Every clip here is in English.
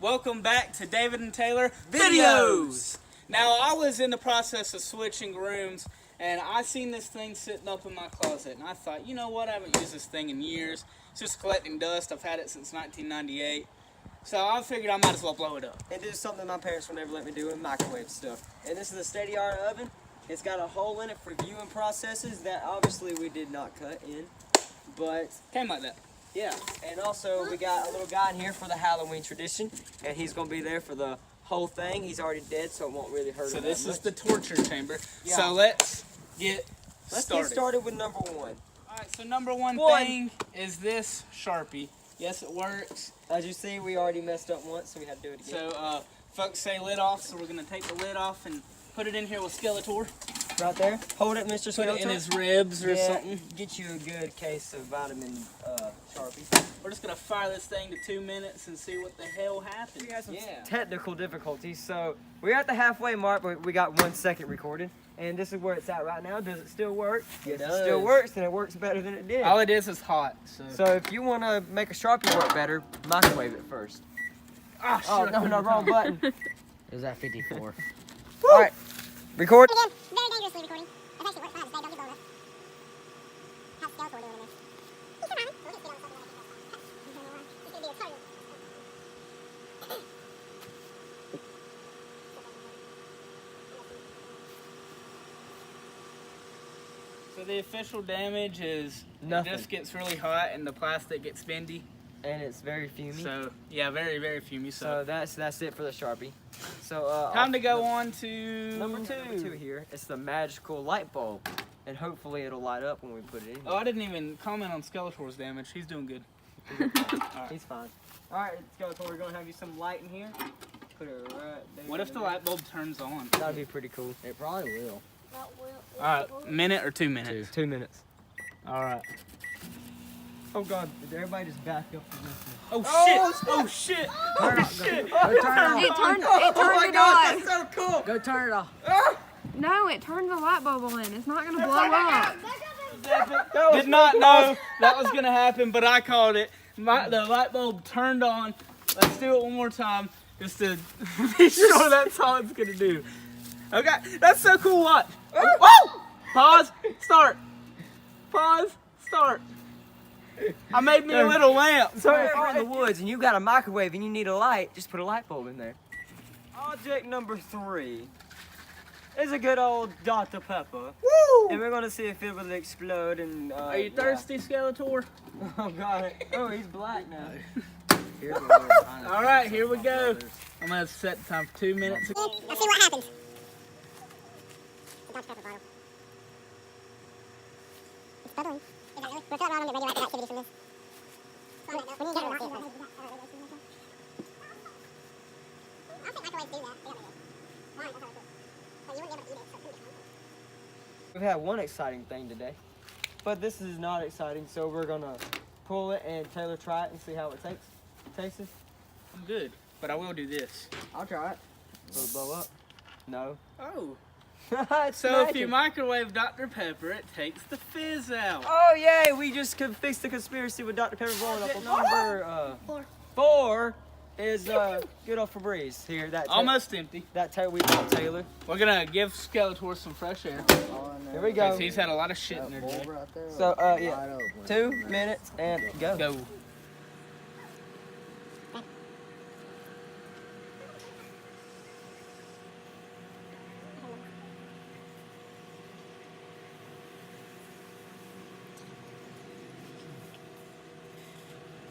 Welcome back to David and Taylor Videos. Now, I was in the process of switching rooms, and I seen this thing sitting up in my closet, and I thought, you know what, I haven't used this thing in years. It's just collecting dust. I've had it since 1998. So I figured I might as well blow it up. And do something my parents would never let me do with microwave stuff. And this is a state-of-the-art oven. It's got a hole in it for viewing processes that obviously we did not cut in. But Came like that. yeah, and also we got a little guy in here for the Halloween tradition, and he's gonna be there for the whole thing. He's already dead, so it won't really hurt So him this that is much. the torture chamber. Yeah. So let's get started with number one. Alright, so number one One. thing is this Sharpie. Yes, it works. As you see, we already messed up once, so we had to do it again. So folks say lid off, so we're gonna take the lid off and put it in here with Skeletor. Right there. Hold it, Mr. Put Skeletor. it in his ribs or something. Get you a good case of vitamin Sharpie. We're just gonna fire this thing to 2 minutes and see what the hell happens. We had some technical difficulties, so we're at the halfway mark, but we got 1 second recorded, and this is where it's at right now. Does it still work? Yes, it still works, and it works better than it did. All it is hot. So if you want to make a Sharpie work better, microwave it first. Oh, No, wrong button. It was at 54. All right, record. Again, very dangerously recording. That's actually works fine. Don't get blown up. How's Skeletor doing in this? He's surviving. We'll just get on something like this. He's gonna be a target. So the official damage is Nothing. it just gets really hot and the plastic gets bendy. And it's very fumey. So yeah, very, very fumey. So that's it for the Sharpie. So time to go on to number two here. It's the magical light bulb, and hopefully it'll light up when we put it in. Oh, I didn't even comment on Skeletor's damage. He's doing good. He's fine. All right, Skeletor, we're gonna have you some light in here. Put it right there. What if the light bulb turns on? That'd be pretty cool. It probably will. All right, minute or 2 minutes? 2 minutes. All right. Oh God! Did everybody just back up for this one? Oh shit! Oh shit! Go turn it It off. turned Oh my it God! on. That's so cool. Go turn it off. No, it turned the light bulb on. It's not gonna blow up. Did not know that was gonna happen, but I called it. The light bulb turned on. Let's do it one more time, just to be sure that's all it's gonna do. Okay, that's so cool. Watch. Whoa! Pause. Start. Pause. Start. I made me a little lamp. So if you're in the woods and you got a microwave and you need a light, just put a light bulb in there. Object number 3 is a good old Dr. Pepper. Woo! And we're gonna see if it will explode and Are you thirsty, Skeletor? Oh God. Oh, he's black now. Here's what we're trying to All right, here we go. I'm gonna set the time for 2 minutes. Let's see what happens. The Dr. Pepper bottle. It's bubbling. Is that really? We're filling around on the radioactive activity from this. We need to get it off here first. I don't think microwaves do that. They don't really. Why? That's how cool. But you wouldn't be able to eat it, so it couldn't be fun. We've had one exciting thing today, but this is not exciting. So we're gonna pull it and Taylor try it and see how it tastes. I'm good, but I will do this. I'll try it. Will it blow up? No. Oh. It's So if magic. you microwave Dr. Pepper, it takes the fizz out. Oh yay! We just could fix the conspiracy with Dr. Pepper blowing up. Number 4 is good old Febreze here. Almost empty. We bought Taylor. We're gonna give Skeletor some fresh air. Here we go. Because he's had a lot of shit in there bowl today. right there. So yeah, Wide open. 2 minutes and go. Go.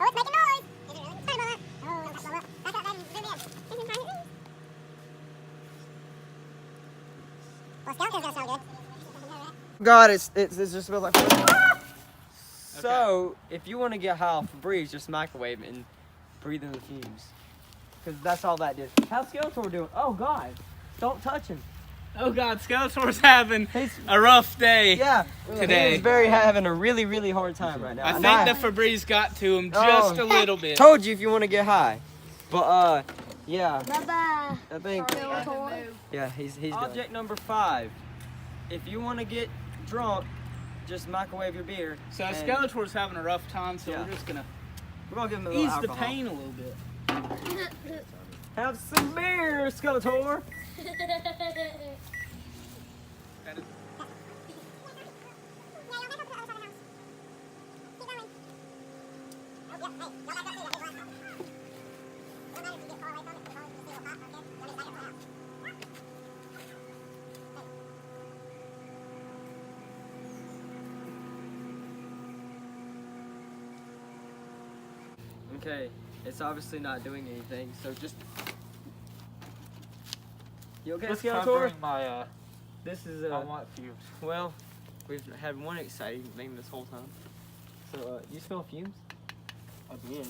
Oh, it's making noise. Is it really? Turn it on. Oh, that's blow up. That's what that really is. This is tiny things. Well, Skeletor's gonna smell good. God, it just smells like. So if you want to get high off Febreze, just microwave it and breathe in the fumes, because that's all that did. How's Skeletor doing? Oh God, don't touch him. Oh God, Skeletor's having He's a rough day. yeah. Today. He's having a really hard time right now. I And think the Febreze got to him just a little bit. Told you if you want to get high, but yeah. Bye-bye. I think yeah, he's done. Object number 5. If you want to get drunk, just microwave your beer. So and Skeletor's having a rough time, so Yeah. we're just gonna We're gonna give him a little ease the alcohol. pain a little bit. Have some beer, Skeletor. Okay, it's obviously not doing anything, so just. You okay, Just Skeletor? covering my This is my white fumes. well, we've had one exciting thing this whole time. So, you smell fumes? I did.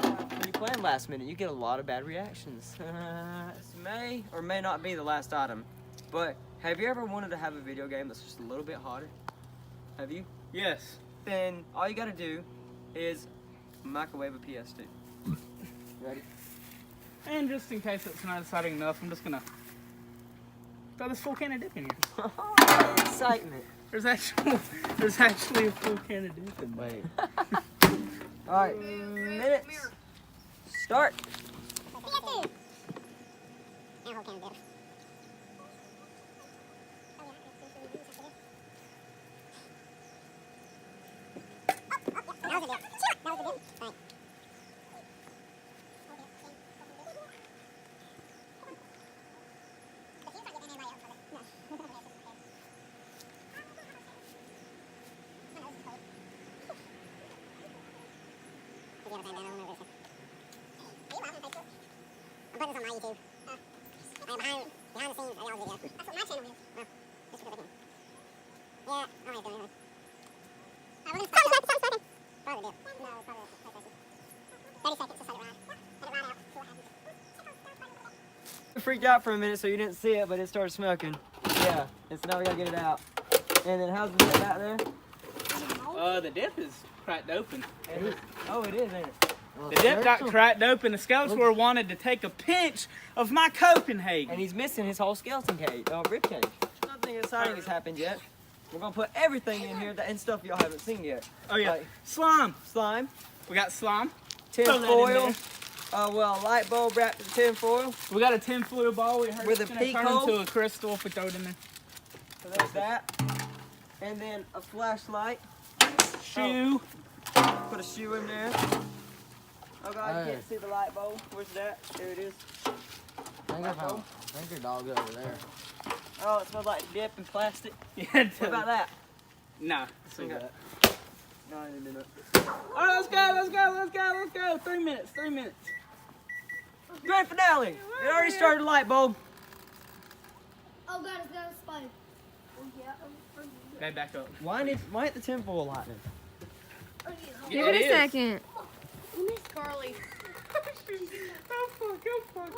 When you plan last minute, you get a lot of bad reactions. This may or may not be the last item, but have you ever wanted to have a video game that's just a little bit hotter? Have you? Yes. Then all you gotta do is microwave a PS2. Ready? And just in case it's not exciting enough, I'm just gonna throw this full can of dip in here. Excitement. There's actually a full can of dip in there. Wait. Alright, minutes. Start. I'm putting this on my YouTube. Behind the scenes of y'all's video. That's what my channel is. Well, just because I can. Yeah, I'll have to do it anyway. We're gonna start it. Probably do. No, it's probably the PlayStation. 30 seconds to set it right. Let it ride out. See what happens. You freaked out for a minute, so you didn't see it, but it started smoking. Yeah, and so now we gotta get it out. And then how's the dip out there? The dip is cracked open. Oh, it is, ain't it? The dip got cracked open. The Skeletor wanted to take a pinch of my Copenhagen. And he's missing his whole skeleton cage, rib cage. Nothing exciting has happened yet. We're gonna put everything in here and stuff y'all haven't seen yet. Oh yeah, Like slime. slime, We got slime. tin Throw that in foil, there. well, light bulb wrapped in tin foil. We got a tin foil ball. We heard With it's a gonna peak turn hole. into a crystal if we throw it in there. So there's that. And then a flashlight. Shoe. Put a shoe in there. Oh god, you Hey. can't see the light bulb. Where's that? There it is. I think your dog's over there. Oh, it smells like dip and plastic. Yeah. What about that? Nah. See Okay. that. No, I didn't do it. All right, let's go. 3 minutes. Grand finale! It already started the light bulb. Oh god, it's got a spider. Okay, back up. Why ain't the tin foil lighting? Give it a second. Carly. Go fuck.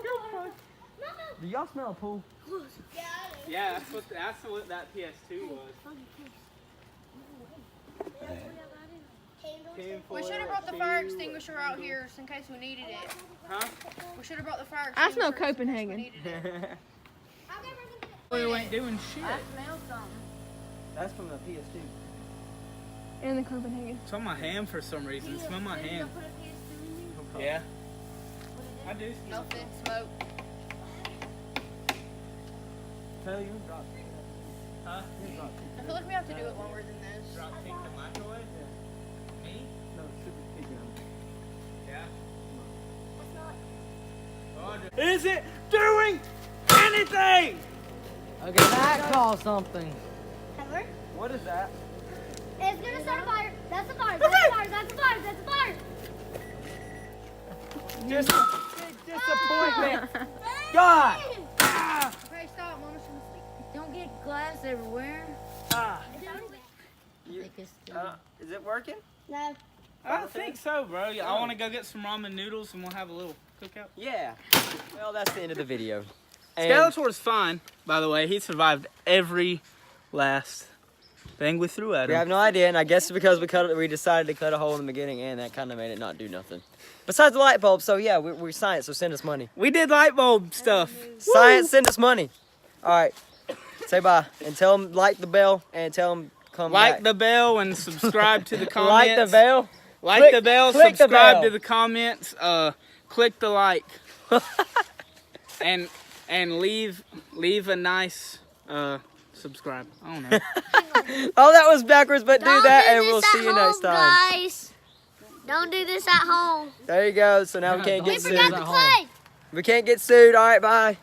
Do y'all smell a pool? Yeah, that's what that PS2 was. We should have brought the fire extinguisher out here just in case we needed it. Huh? We should have brought the fire I extinguisher. smell Copenhagen. We ain't doing shit. That's from the PS2. And the Copenhagen. Smell my hand for some reason. Smell my hand. Yeah. I do smell. Nothing. Smoke. Tell you, drop. Huh? I feel like we have to do it longer than this. Drop kick the microwave? Me? No, super pig. Yeah. Is it doing anything? Okay, that caused something. What is that? It's gonna start a fire. That's a fire. That's a fire. That's a fire. That's a fire. Just disappointment. God! Okay, stop. Mama's gonna sleep. Don't get glass everywhere. Ah. I think it's Is it working? No. I don't think so, bro. I want to go get some ramen noodles and we'll have a little cookout. Yeah. Well, that's the end of the video. And Skeletor's fine, by the way. He survived every last thing we threw at we him. have no idea, and I guess it's because we decided to cut a hole in the beginning, and that kind of made it not do nothing. Besides the light bulb, so yeah, we're science, so send us money. We did light bulb stuff. Science, send us money. All right, say bye, and tell them like the bell, and tell them come Like back. the bell and subscribe to the comments. Like the bell. Like Click- the bell, click the subscribe bell. to the comments. click the like, and leave a nice subscribe. I don't know. Oh, that was backwards, but do Don't that, do and we'll this see at you next home, time. Guys. Don't do this at home. There you go. So now we can't Don't get do sued. this Forgot at the home. clay. We can't get sued. All right, bye.